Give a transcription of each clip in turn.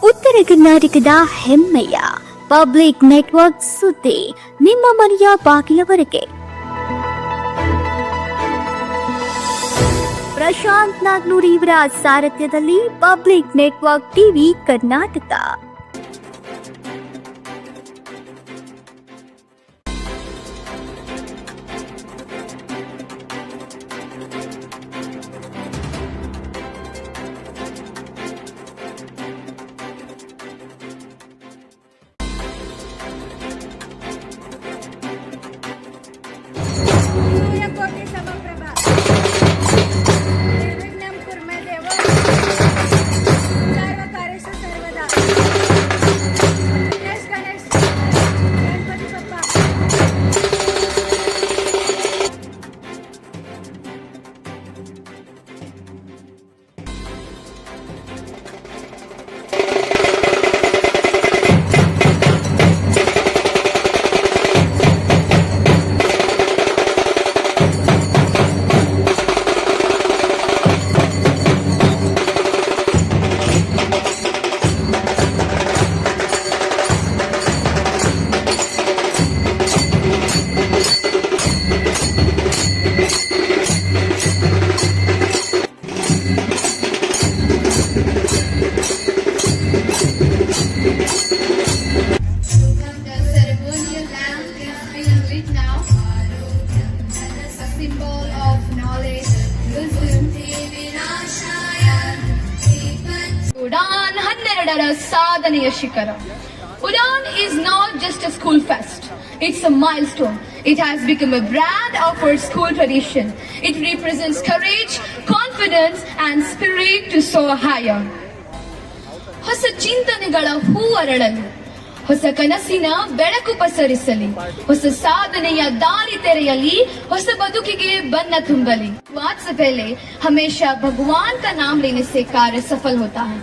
ಉತ್ತರ ಕರ್ನಾಟಕದ ಹೆಮ್ಮೆಯ ಪಬ್ಲಿಕ್ ನೆಟ್ವರ್ಕ್ ಸುದ್ದಿ ನಿಮ್ಮ ಮನೆಯ ಬಾಗಿಲವರೆಗೆ. ಪ್ರಶಾಂತ್ ನಾಗ್ನೂರ್ ಇವರ ಸಾರಥ್ಯದಲ್ಲಿ public network TV Karnataka. Udaan 12ರ ಸಾಧನೆಯ ಶಿಖರ. Udaan is not just a school fest. It's a milestone. It has become a brand of our school tradition. It represents courage, confidence and spirit to soar higher. ಹೊಸ ಚಿಂತನೆಗಳ ಹೂ ಅರಳಲು, ಹೊಸ ಕನಸಿನ ಬೆಳಕು ಪಸರಿಸಲಿ, ಹೊಸ ಸಾಧನೆಯ ದಾರಿ ತೆರೆಯಲಿ, ಹೊಸ ಬದುಕಿಗೆ ಬಣ್ಣ ತುಂಬಲಿ. बात से पहले हमेशा भगवान का नाम लेने से कार्य सफल होता है.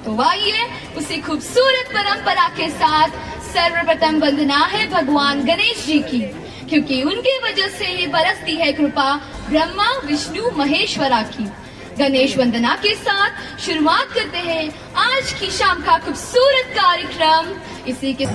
तो आइए उसी खूबसूरत परंपरा के साथ सर्वप्रथम वंदना है भगवान गणेश जी की, क्योंकि उनकी वजह से ही बरसती है कृपा ब्रह्मा विष्णु महेश्वरा की. गणेश वंदना के साथ शुरुआत करते हैं आज की शाम का खूबसूरत कार्यक्रम. इसी के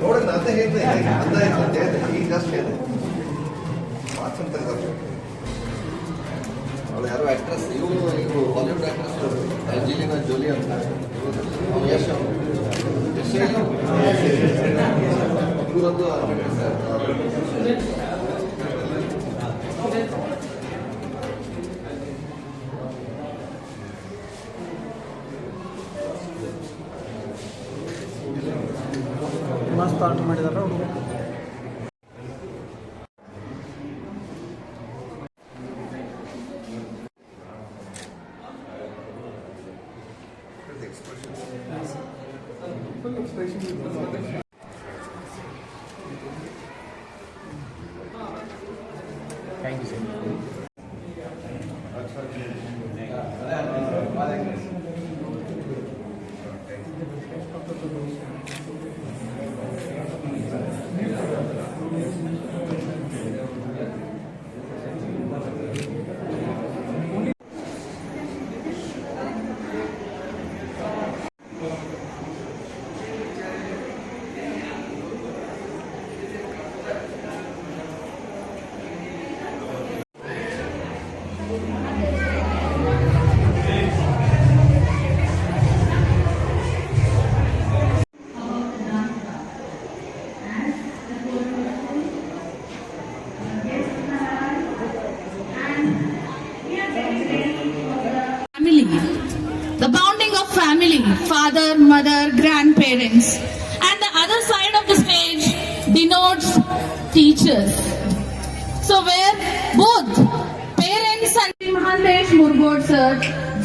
ನೋಡೋಣ ಅಂತ ಹೇಳಿದೆ ಈಗ ಜಸ್ಟ್ ಹೇಳಿದೆ ಮಾತು ಅಂತ ಅವಳು ಯಾರು ಆಕ್ಟ್ರೆಸ್ ಇವರು ಬಾಲಿವುಡ್ ಆಕ್ಟ್ರೆಸ್ ಆಂಜಲಿನಾ ಜೋಲಿ ಅಂತ ಯಶ್ ಇವರದ್ದು ಮಸ್ತ್ ಆಟ ಮಾಡಿದಾರ ಅವರು. Thank you sir. Family, the bonding of family, father, mother, grandparents, and the other side of the stage denotes teachers. So where both parents and Mahandesh Murgod sir,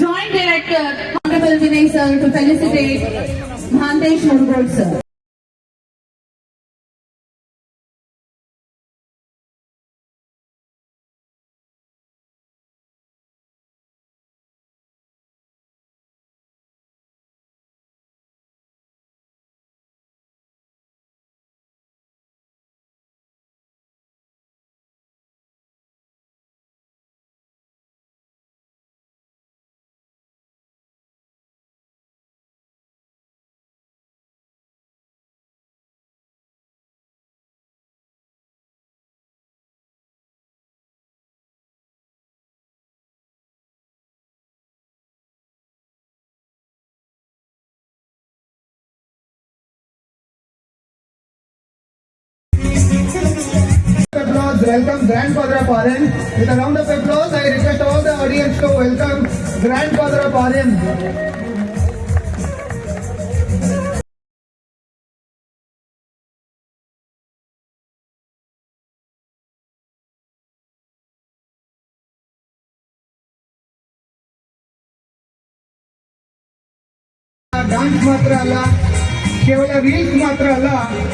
Joint Director, Honorable Vinay sir, to felicitate Mahandesh Murgod sir. Welcome grandfather of Aryan. With a round of applause, I request all the audience to welcome grandfather of Aryan. Dance ಮಾತ್ರ ಅಲ್ಲ, ಕೇವಲ reels ಮಾತ್ರ ಅಲ್ಲ,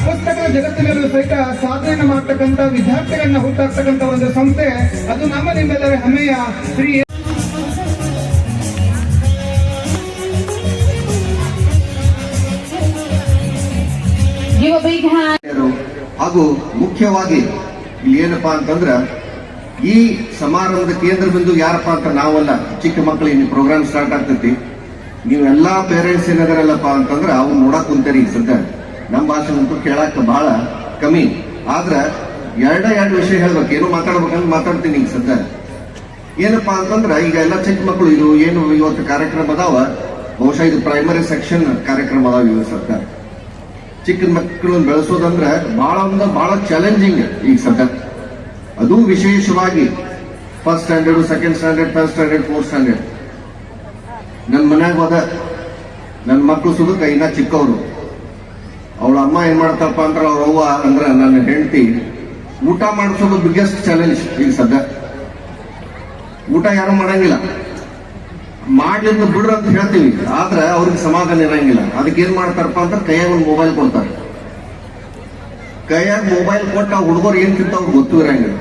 ಪುಸ್ತಕದ ಜಗತ್ತಿನಲ್ಲೂ ಸಹಿತ ಸಾಧನೆಯನ್ನು ಮಾಡ್ತಕ್ಕಂಥ ವಿದ್ಯಾರ್ಥಿಗಳನ್ನ ಹುಟ್ಟಾಕ್ತಕ್ಕಂಥ ಒಂದು ಸಂಸ್ಥೆ, ಅದು ನಮ್ಮ ನಿಮ್ಮೆಲ್ಲರ ಹೆಮ್ಮೆಯ ಶ್ರೀ ಹಾಗೂ ಮುಖ್ಯವಾಗಿ ಇಲ್ಲಿ ಏನಪ್ಪಾ ಅಂತಂದ್ರ ಈ ಸಮಾರಂಭದ ಕೇಂದ್ರ ಬಿಂದು ಯಾರಪ್ಪಾ ಅಂತ ನಾವಲ್ಲ. ಚಿಕ್ಕ ಮಕ್ಕಳಿಗೆ ಪ್ರೋಗ್ರಾಮ್ ಸ್ಟಾರ್ಟ್ ಆಗ್ತೈತಿ, ನೀವೆಲ್ಲಾ ಪೇರೆಂಟ್ಸ್ ಏನಾದಾರಲ್ಲಪ್ಪ ಅಂತಂದ್ರ ಅವ್ರು ನೋಡಕ್ ಕುಂತೀರಿ. ಈಗ ಸದ್ಯ ನಮ್ಮ ಭಾಷೆಗಂತೂ ಕೇಳಾಕ ಬಹಳ ಕಮ್ಮಿ. ಆದ್ರ ಎರಡು ವಿಷಯ ಹೇಳ್ಬೇಕು, ಏನು ಮಾತಾಡ್ಬೇಕಂತ ಮಾತಾಡ್ತೀನಿ. ಈಗ ಸದ್ಯ ಏನಪ್ಪಾ ಅಂತಂದ್ರ ಈಗ ಎಲ್ಲ ಚಿಕ್ಕ ಮಕ್ಕಳು ಇದು ಏನು ಇವತ್ತು ಕಾರ್ಯಕ್ರಮ ಅದಾವ, ಬಹುಶಃ ಇದು ಪ್ರೈಮರಿ ಸೆಕ್ಷನ್ ಕಾರ್ಯಕ್ರಮ ಅದಾವ. ಇವು ಸದ್ಯ ಚಿಕ್ಕ ಮಕ್ಕಳನ್ನ ಬೆಳೆಸೋದಂದ್ರ ಬಹಳ ಚಾಲೆಂಜಿಂಗ್ ಈಗ ಸದ್ಯ. ಅದು ವಿಶೇಷವಾಗಿ first standard, second standard, third standard, fourth standard. ನನ್ನ ಮನ್ಯಾಗ ಹೋದ ನನ್ನ ಮಕ್ಕಳು ಸುದಕ್ಕ ಇನ್ನ ಚಿಕ್ಕವರು. ಅವಳ ಅಮ್ಮ ಏನ್ ಮಾಡ್ತಾರಪ್ಪ ಅಂದ್ರ ಅವ್ರ ಅವ್ವ ಅಂದ್ರ ನನ್ನ ಹೆಂಡತಿ ಊಟ ಮಾಡಿಸೋದು ಬಿಗ್ಗೆಸ್ಟ್ ಚಾಲೆಂಜ್ ಈಗ ಸದ್ಯ. ಊಟ ಯಾರು ಮಾಡಂಗಿಲ್ಲ, ಮಾಡ್ಲಿಂದ ಬಿಡ್ರ ಅಂತ ಹೇಳ್ತೀವಿ, ಆದ್ರೆ ಅವ್ರಿಗೆ ಸಮಾಧಾನ ಇರಂಗಿಲ್ಲ. ಅದಕ್ಕೆ ಏನ್ ಮಾಡ್ತಾರಪ್ಪ ಅಂತ ಕೈಯಾಗ ಒಂದು ಮೊಬೈಲ್ ಕೊಡ್ತಾರೆ. ಕೈಯಾಗ ಮೊಬೈಲ್ ಕೊಟ್ಟ ಹುಡುಗರು ಏನ್ ತಿಂತಾವ್ ಗೊತ್ತೂ ಇರಂಗಿಲ್ಲ.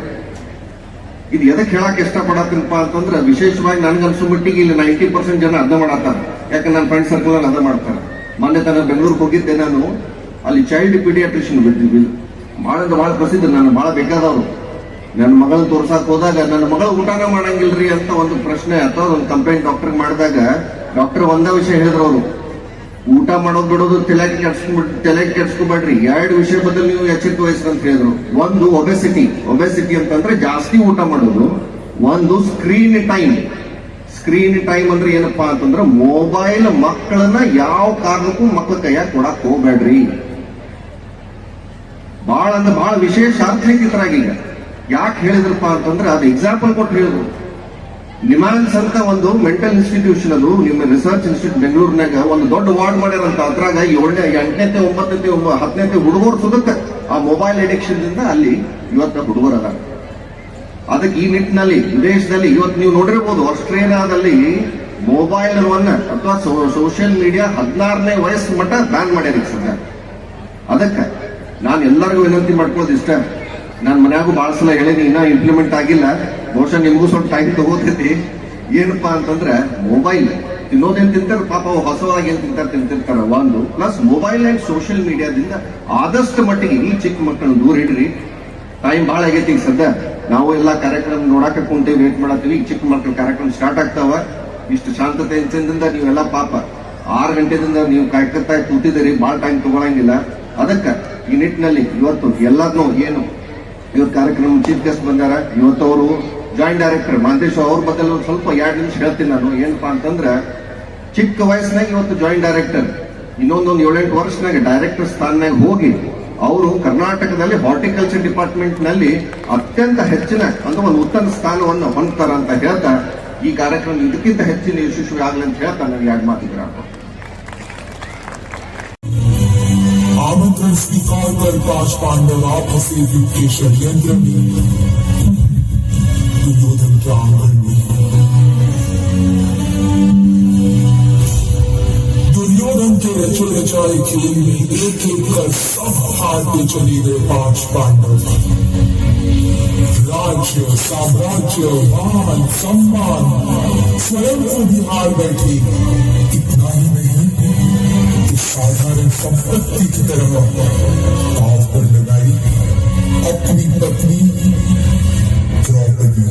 ಇದು ಎದಕ್ಕೆ ಹೇಳಕ್ ಇಷ್ಟಪಡತ್ತಪ್ಪ ಅಂತಂದ್ರೆ ವಿಶೇಷವಾಗಿ ನನ್ಗನ್ಸೋಮಟ್ಟಿಗೆ ಇಲ್ಲಿ 90% ಜನ ಅರ್ಧ ಮಾಡತ್ತಾರ. ಯಾಕಂದ್ರೆ ನನ್ನ ಫ್ರೆಂಡ್ ಸರ್ಕಲ್ ಅಲ್ಲಿ ಅರ್ಧ ಮಾಡ್ತಾರೆ. ಮೊನ್ನೆ ತನ ಬೆಂಗಳೂರಿಗೆ ಹೋಗಿದ್ದೆ ನಾನು, ಅಲ್ಲಿ ಚೈಲ್ಡ್ ಪೀಡಿಯಾಟ್ರಿಷಿಯನ್ ಬಿಟ್ಟಿದ್ವಿ, ಬಹಳ ಪ್ರಸಿದ್ಧ, ನಾನು ಬಹಳ ಬೇಕಾದವರು. ನನ್ನ ಮಗಳನ್ನ ತೋರ್ಸಾಕ್ ಹೋದಾಗ ನನ್ನ ಮಗಳು ಊಟನ ಮಾಡಂಗಿಲ್ರಿ ಅಂತ ಒಂದು ಪ್ರಶ್ನೆ ಅಥವಾ ಒಂದು ಕಂಪ್ಲೇಂಟ್ ಡಾಕ್ಟರ್ ಮಾಡಿದಾಗ ಡಾಕ್ಟರ್ ಒಂದೇ ವಿಷಯ ಹೇಳಿದ್ರು ಅವರು, ಊಟ ಮಾಡೋದು ಬಿಡೋದು ತಲೆಗೆ ಕೆಡ್ಸ್ಕೊಬೇಡ್ರಿ, 2 ವಿಷಯ ಬದಲು ನೀವು ಎಚ್ಚರಿಕೆ ವಹಿಸ್ರಿ ಅಂತ ಹೇಳಿದ್ರು. ಒಂದು ಒಬೆಸಿಟಿ ಅಂತಂದ್ರೆ ಜಾಸ್ತಿ ಊಟ ಮಾಡೋದು, ಒಂದು ಸ್ಕ್ರೀನ್ ಟೈಮ್ ಅಂದ್ರೆ ಏನಪ್ಪಾ ಅಂತಂದ್ರೆ ಮೊಬೈಲ್ ಮಕ್ಕಳನ್ನ ಯಾವ ಕಾರಣಕ್ಕೂ ಮಕ್ಕಳ ಕೈಯಾಗ ಕೊಡಕ್ ಹೋಗ್ಬೇಡ್ರಿ. ಬಹಳ ವಿಶೇಷ ಅರ್ಥ ಹೆಂಗಿದ್ರಾಗೀಗ ಯಾಕೆ ಹೇಳಿದ್ರಪ್ಪ ಅಂತಂದ್ರೆ ಅದು ಎಕ್ಸಾಂಪಲ್ ಕೊಟ್ಟು ಹೇಳಿದ್ರು. ನಿಮಾನ್ಸ್ ಅಂತ ಒಂದು ಮೆಂಟಲ್ ಇನ್ಸ್ಟಿಟ್ಯೂಷನ್, ಅದು ನಿಮ್ಮ ರಿಸರ್ಚ್ ಇನ್ಸ್ಟಿಟ್ಯೂಟ್ ಬೆಂಗಳೂರಿನಾಗ ಒಂದು ದೊಡ್ಡ ವಾರ್ಡ್ ಮಾಡ್ಯಾರಂತ. ಅದ್ರಾಗ 7ನೇ 8ನೇ 9ನೇ 10ನೇ ಹುಡುಗರು ಸುದಕ್ಕ ಆ ಮೊಬೈಲ್ ಅಡಿಕ್ಷನ್ ಇಂದ ಅಲ್ಲಿ ಇವತ್ತ ಹುಡುಗರು ಅದ. ಅದಕ್ಕೆ ಈ ನಿಟ್ಟಿನಲ್ಲಿ ವಿದೇಶದಲ್ಲಿ ಇವತ್ತು ನೀವು ನೋಡಿರ್ಬೋದು, ಆಸ್ಟ್ರೇಲಿಯಾದಲ್ಲಿ ಮೊಬೈಲ್ ಅಥವಾ ಸೋಷಿಯಲ್ ಮೀಡಿಯಾ 16ನೇ ವಯಸ್ಸು ಮಟ್ಟ ಬ್ಯಾನ್ ಮಾಡ್ಯಾರ ಸದ್ಯ. ಅದಕ್ಕೆ ನಾನು ಎಲ್ಲರಿಗೂ ವಿನಂತಿ ಮಾಡ್ಕೊಳ್ಳೋದು ಇಷ್ಟ, ನಾನು ಮನ್ಯಾಗೂ ಬಹಳ ಸಲ ಹೇಳೀನಿ, ಇನ್ನ ಇಂಪ್ಲಿಮೆಂಟ್ ಆಗಿಲ್ಲ, ಬಹುಶಃ ನಿಮಗೂ ಸ್ವಲ್ಪ ಟೈಮ್ ತಗೋತೈತಿ. ಏನಪ್ಪಾ ಅಂತಂದ್ರೆ ಮೊಬೈಲ್ ತಿನ್ನೋದೇನ್ ತಿಂತಾರೆ ಪಾಪ, ಹೊಸವಾಗಿ ಏನ್ ತಿಂತಿರ್ತಾರ ಒಂದು, ಪ್ಲಸ್ ಮೊಬೈಲ್ ಅಂಡ್ ಸೋಷಿಯಲ್ ಮೀಡಿಯಾದಿಂದ ಆದಷ್ಟು ಮಟ್ಟಿಗೆ ಈ ಚಿಕ್ಕ ಮಕ್ಕಳು ದೂರ ಇಡ್ರಿ. ಟೈಮ್ ಬಹಳ ಆಗೈತಿ ಈಗ ಸದ್ಯ, ನಾವು ಎಲ್ಲಾ ಕಾರ್ಯಕ್ರಮ ನೋಡಾಕ ಕುಂತೀವಿ, ವೇಟ್ ಮಾಡತ್ತೀವಿ. ಈಗ ಚಿಕ್ಕ ಮಕ್ಕಳ ಕಾರ್ಯಕ್ರಮ ಸ್ಟಾರ್ಟ್ ಆಗ್ತಾವ. ಇಷ್ಟು ಶಾಂತತೆಯಿಂದ ನೀವೆಲ್ಲ ಪಾಪ 6 ಗಂಟೆದಿಂದ ನೀವು ಕಾಯ್ಕತ್ತಾ ಕೂತಿದ್ದೀರಿ, ಬಹಳ ಟೈಮ್ ತಗೊಳಂಗಿಲ್ಲ. ಅದಕ್ಕೆ ಈ ನಿಟ್ಟಿನಲ್ಲಿ ಇವತ್ತು ಎಲ್ಲಾದ್ನೂ ಏನು ಇವತ್ತು ಕಾರ್ಯಕ್ರಮ ಚೀಫ್ ಗೆಸ್ಟ್ ಬಂದಾರ, ಇವತ್ತು ಅವರು ಜಾಯಿಂಟ್ ಡೈರೆಕ್ಟರ್ ಮಾಂತೇಶ್ ಅವ್ರ ಬದಲು ಸ್ವಲ್ಪ 2 ನಿಮಿಷ ಹೇಳ್ತೀನಿ ನಾನು. ಏನಪ್ಪಾ ಅಂತಂದ್ರೆ ಚಿಕ್ಕ ವಯಸ್ಸಿನಾಗ ಇವತ್ತು ಜಾಯಿಂಟ್ ಡೈರೆಕ್ಟರ್, ಇನ್ನೊಂದು 7-8 ವರ್ಷನಾಗ ಡೈರೆಕ್ಟರ್ ಸ್ಥಾನನಾಗ ಹೋಗಿ ಅವರು ಕರ್ನಾಟಕದಲ್ಲಿ ಹಾರ್ಟಿಕಲ್ಚರ್ ಡಿಪಾರ್ಟ್ಮೆಂಟ್ ನಲ್ಲಿ ಅತ್ಯಂತ ಹೆಚ್ಚಿನ ಅಂದ್ರೆ ಒಂದು ಉತ್ತಮ ಸ್ಥಾನವನ್ನು ಹೊಂದ್ತಾರ ಅಂತ ಹೇಳ್ತಾ, ಈ ಕಾರ್ಯಕ್ರಮ ಇದಕ್ಕಿಂತ ಹೆಚ್ಚಿನ ಯಶಸ್ವಿ ಆಗ್ಲಿ ಅಂತ ಹೇಳ್ತಾ ನನಗೆ 2 ಮಾತಿಗೆ आमंत्रण स्वीकार कर 5 पांडव आपस युद्ध के षड्यंत्र में दुर्योधन के आंगन में दुर्योधन के रचे रचाए खेल में एक एक कर सब हारते चले गए 5 पांडव। राज्य, साम्राज्य, मान, सम्मान स्वयं को भी हार बैठे। इतना ही नहीं, साधारण संपत्ति की तरह पाव पर लगाई अपनी पत्नी Draupadi.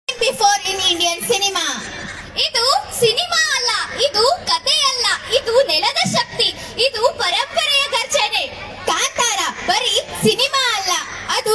Before in Indian cinema. ಇದು ಸಿನಿಮಾ ಅಲ್ಲ, ಇದು ಕಥೆ ಅಲ್ಲ, ಇದು ನೆಲದ ಶಕ್ತಿ, ಇದು ಪರಂಪರೆಯ ಗರ್ಜನೆ. ಕಾಂತಾರ ಬರೀ ಸಿನಿಮಾ ಅಲ್ಲ, ಅದು